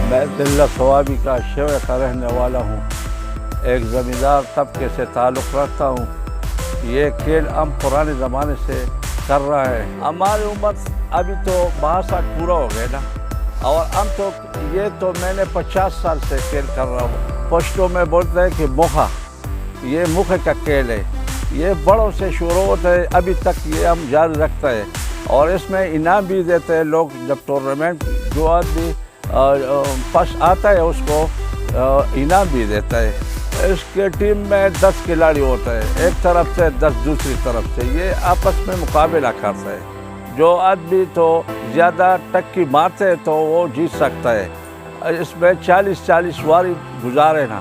میں دلہ ثوابی کا شیوے کا رہنے والا ہوں، ایک زمیندار طبقے سے تعلق رکھتا ہوں۔ یہ کھیل ہم پرانے زمانے سے کر رہا ہے۔ ہماری عمر ابھی تو 62 سال پورا ہو گئے نا، اور ہم تو یہ تو میں نے 50 سال سے کھیل کر رہا ہوں۔ پشتوں میں بولتے ہیں کہ موخا، یہ مکھ کا کھیل ہے، یہ بڑوں سے شروع ہوتا ہے، ابھی تک یہ ہم جاری رکھتا ہے، اور اس میں انعام بھی دیتے ہیں لوگ۔ جب ٹورنامنٹ جو آدمی فرسٹ آتا ہے اس کو انعام بھی دیتا ہے۔ اس کے ٹیم میں 10 کھلاڑی ہوتا ہے، ایک طرف سے 10 دوسری طرف سے، یہ آپس میں مقابلہ کرتا ہے۔ جو آدمی تو زیادہ ٹکی مارتے ہیں تو وہ جیت سکتا ہے۔ اس میں 40 واری گزارے نا،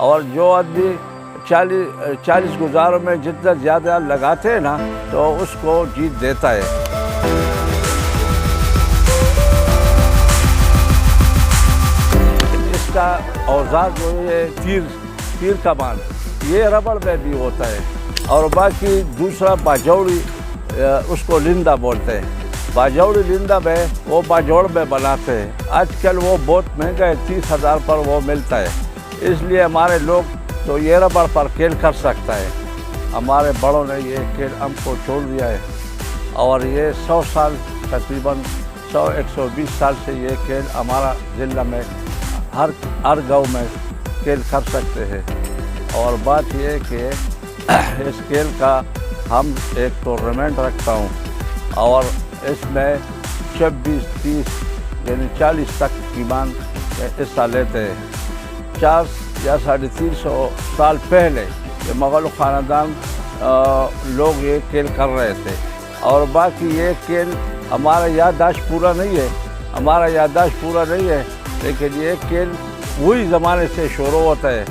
اور جو آدمی 40 گزاروں میں جتنا زیادہ لگاتے ہیں نا تو اس کو جیت دیتا ہے۔ اس کا اوزار جو ہے تیر کمان، یہ ربڑ میں بھی ہوتا ہے، اور باقی دوسرا باجوڑی، اس کو لندہ بولتے ہیں۔ باجوڑی لندہ میں وہ باجوڑ میں بناتے ہیں۔ آج کل وہ بہت مہنگا ہے، 30,000 پر وہ ملتا ہے، اس لیے ہمارے لوگ تو یہ ربڑ پر کھیل کر سکتا ہے۔ ہمارے بڑوں نے یہ کھیل ہم کو چھوڑ دیا ہے، اور یہ 100 سال تقریباً 100-120 سال سے یہ کھیل ہمارا ضلع میں ہر گاؤں میں کھیل کر سکتے ہیں۔ اور بات یہ ہے کہ اس کھیل کا ہم ایک ٹورنامنٹ رکھتا ہوں، اور اس میں 26-30 یعنی 40 تک ٹیمان حصہ لیتے ہیں۔ 4 یا 350 سال پہلے یہ مغل خاندان لوگ یہ کھیل کر رہے تھے، اور باقی یہ کھیل ہمارا یادداشت پورا نہیں ہے، لیکن یہ کھیل وہی زمانے سے شروع ہوتا ہے۔